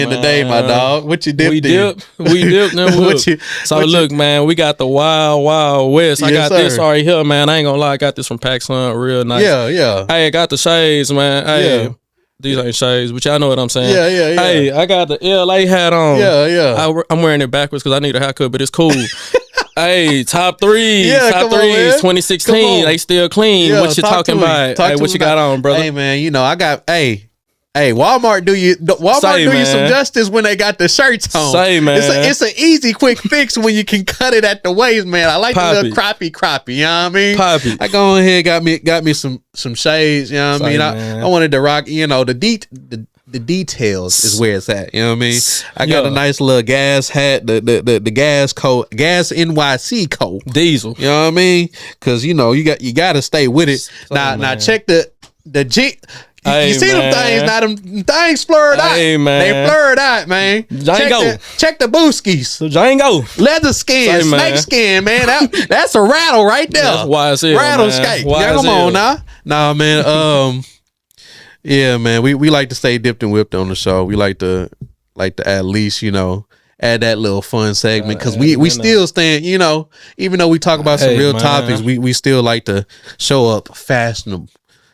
today, my dog? What you dipped in? We dipped in. Look, man, we got the Wild West. I got this already here, man. I ain't gonna lie, I got this from PacSun, real nice. Yeah. Hey, I got the shades, man. Hey. Yeah. These ain't shades, but y'all know what I'm saying. Yeah. Hey, I got the LA hat on. Yeah. I'm wearing it backwards because I need a haircut, but it's cool. Hey, top threes, 2016. They still clean. What you talking about? Hey, what you got on, brother? Hey, man, I got Walmart do you some justice when they got the shirts on. Say, man. It's an easy, quick fix when you can cut it at the waist, man. I like the little crappy, you know what I mean? Poppy. I go ahead, got me some shades, you know what I mean? I wanted to rock, the details is where it's at, you know what I mean? I got a nice little gas hat, the gas coat, gas NYC coat. Diesel. You know what I mean? Cause you got to stay with it. Now check the G. You see them things? Now them things blurred out. Man. They blurred out, man. Check the booskies. Django. Leather skin, snake skin, man. That's a rattle right there. That's why it's rattle skate. Yeah, come on now. Nah, man. Yeah, man. We like to stay dipped and whipped on the show. We like to at least, add that little fun segment, because we still stand, even though we talk about some real topics, we still like to show up fashionable.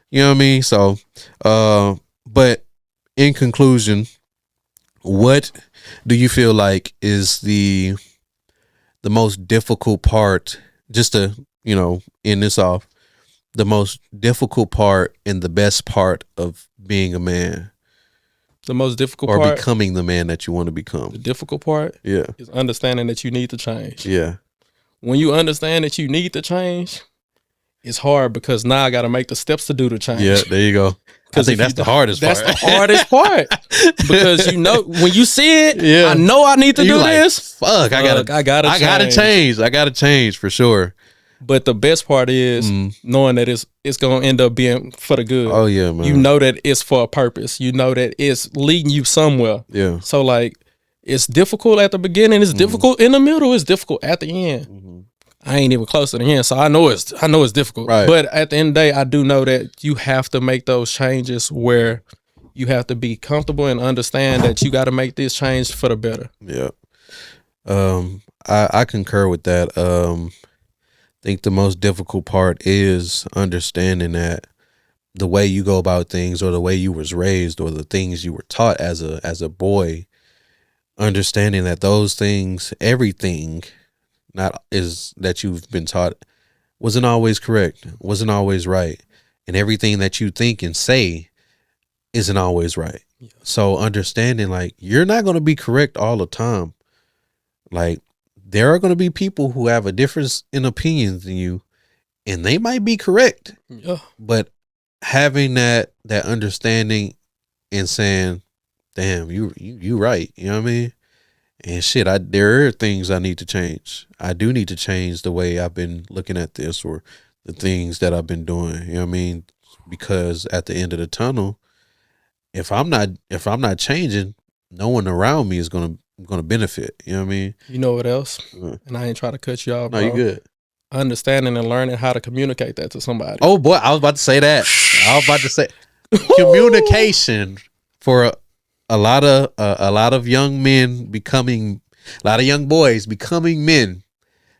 You know what I mean? So, but in conclusion, what do you feel like is the most difficult part, just to, end this off, the most difficult part and the best part of being a man? The most difficult part, or becoming the man that you want to become. The difficult part, is understanding that you need to change. Yeah. When you understand that you need to change, it's hard, because now I got to make the steps to do the change. Yeah, there you go. I think that's the hardest part. That's the hardest part. Because when you see it, I know I need to do this. Fuck, I gotta change for sure. But the best part is knowing that it's gonna end up being for the good. Oh yeah, man. You know that it's for a purpose. You know that it's leading you somewhere. Yeah. So like, it's difficult at the beginning. It's difficult in the middle. It's difficult at the end. Mm-hmm. I ain't even close to the end, so I know it's difficult. Right. But at the end of the day, I do know that you have to make those changes where you have to be comfortable and understand that you got to make this change for the better. Yeah. I concur with that. I think the most difficult part is understanding that the way you go about things, or the way you was raised, or the things you were taught as a boy, understanding that those things, everything not is that you've been taught wasn't always correct, wasn't always right. And everything that you think and say isn't always right. Yeah. So understanding like you're not going to be correct all the time. Like there are going to be people who have a difference in opinions than you, and they might be correct. Yeah. But having that understanding and saying, damn, you right. You know what I mean? And shit, there are things I need to change. I do need to change the way I've been looking at this or the things that I've been doing. You know what I mean? Because at the end of the tunnel, if I'm not changing, no one around me is gonna benefit. You know what I mean? You know what else? And I ain't trying to cut you off. No, you good. Understanding and learning how to communicate that to somebody. Oh boy, I was about to say that. I was about to say communication for a lot of young men becoming, a lot of young boys becoming men.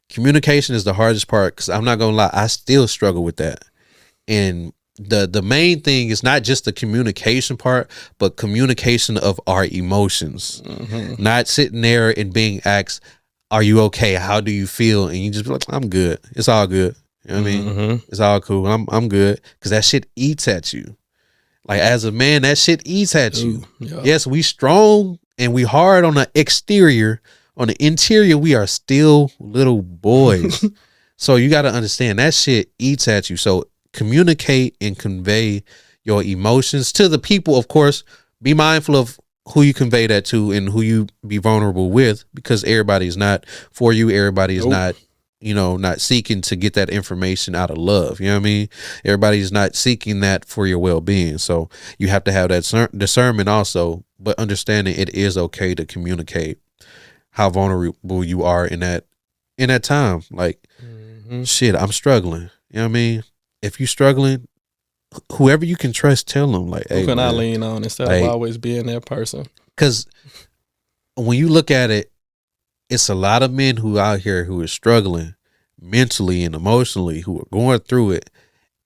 Communication is the hardest part, because I'm not gonna lie, I still struggle with that. And the main thing is not just the communication part, but communication of our emotions. Mm-hmm. Not sitting there and being asked, "Are you okay? How do you feel?" And you just be like, "I'm good. It's all good." You know what I mean? Mm-hmm. It's all cool. I'm good, because that shit eats at you. Like as a man, that shit eats at you. Yeah. Yes, we strong and we hard on the exterior. On the interior, we are still little boys. So you got to understand that shit eats at you. So communicate and convey your emotions to the people. Of course, be mindful of who you convey that to and who you be vulnerable with, because everybody is not for you. Everybody is not, not seeking to get that information out of love. You know what I mean? Everybody is not seeking that for your well-being. So you have to have that discernment also, but understanding it is okay to communicate how vulnerable you are in that time. Like, shit, I'm struggling. You know what I mean? If you struggling, whoever you can trust, tell them like, hey, who can I lean on instead of always being that person? Because when you look at it, it's a lot of men who out here who are struggling mentally and emotionally, who are going through it,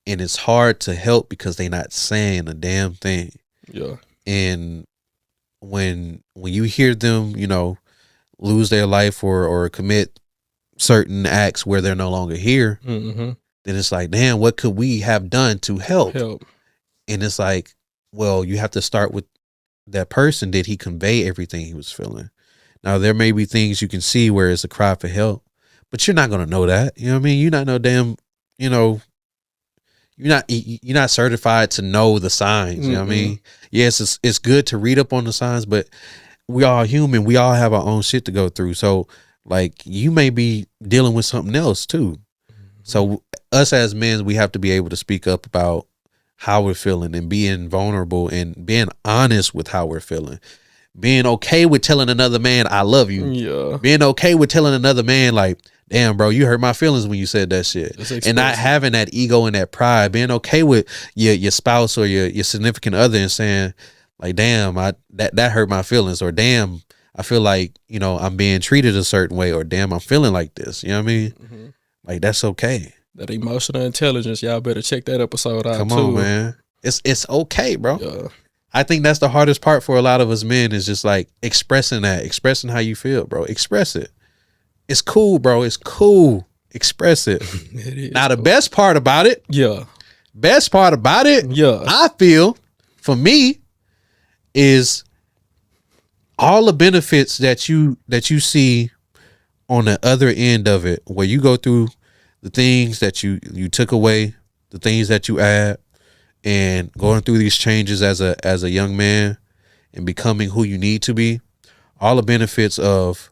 and it's hard to help because they're not saying a damn thing. Yeah. And when you hear them, lose their life or commit certain acts where they're no longer here, then it's like, damn, what could we have done to help? And it's like, well, you have to start with that person. Did he convey everything he was feeling? Now, there may be things you can see where it's a cry for help, but you're not going to know that. You know what I mean? You're not no damn, you're not certified to know the signs. You know what I mean? Yes, it's good to read up on the signs, but we all human. We all have our own shit to go through. So like, you may be dealing with something else too. So us as men, we have to be able to speak up about how we're feeling and being vulnerable and being honest with how we're feeling. Being okay with telling another man, I love you. Yeah. Being okay with telling another man, like, damn, bro, you hurt my feelings when you said that shit. And not having that ego and that pride. Being okay with your spouse or your significant other and saying, like, damn, that hurt my feelings. Or damn, I feel like, I'm being treated a certain way. Or damn, I'm feeling like this. You know what I mean? Like, that's okay. That emotional intelligence, y'all better check that episode out. Come on, man. It's okay, bro. Yeah. I think that's the hardest part for a lot of us men, is just like expressing how you feel, bro. Express it. It's cool, bro. It's cool. Express it. It is. Now, the best part about it, I feel, for me, is all the benefits that you see on the other end of it, where you go through the things that you took away, the things that you add, and going through these changes as a young man and becoming who you need to be, all the benefits of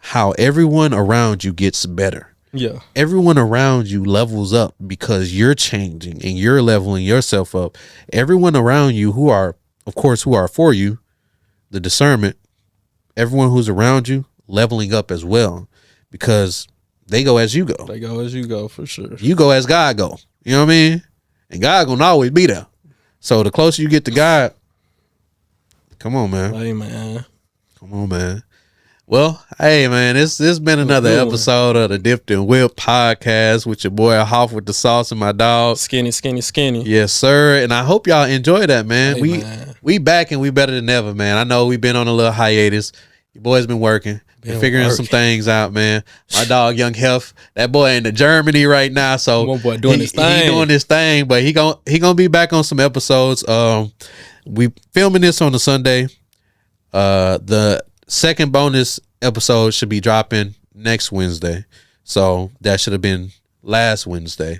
how everyone around you gets better. Yeah. Everyone around you levels up because you're changing and you're leveling yourself up. Everyone around you who are for you, the discernment, everyone who's around you leveling up as well, because they go as you go. They go as you go, for sure. You go as God go. You know what I mean? And God gonna always be there. So the closer you get to God, come on, man. Hey, man. Come on, man. Well, hey, man, this been another episode of the Dipped and Whipped podcast with your boy Hoff with the sauce and my dog. Skinny. Yes, sir. And I hope y'all enjoy that, man. Hey, man. We back and we better than ever, man. I know we've been on a little hiatus. Your boy's been working. Been figuring some things out, man. My dog, Young Health, that boy in Germany right now. So my boy doing his thing. He doing his thing, but he gonna be back on some episodes. We filming this on a Sunday. The second bonus episode should be dropping next Wednesday. So that should have been last Wednesday,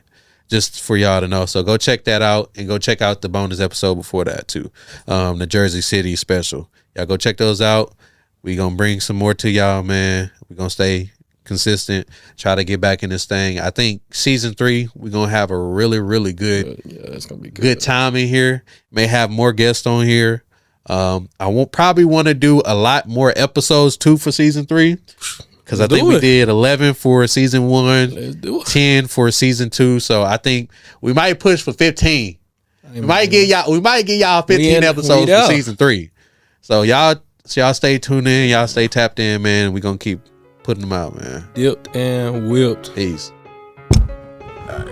just for y'all to know. So go check that out, and go check out the bonus episode before that too. The Jersey City special. Y'all go check those out. We gonna bring some more to y'all, man. We gonna stay consistent, try to get back in this thing. I think season 3, we're gonna have a really, really good, it's gonna be good time in here. May have more guests on here. I won't probably want to do a lot more episodes too for season 3, because I think we did 11 for season 1, 10 for season 2. So I think we might push for 15. We might get y'all 15 episodes for season 3. So y'all stay tuned in. Y'all stay tapped in, man. We're gonna keep putting them out, man. Dipped and whipped. Peace. All right.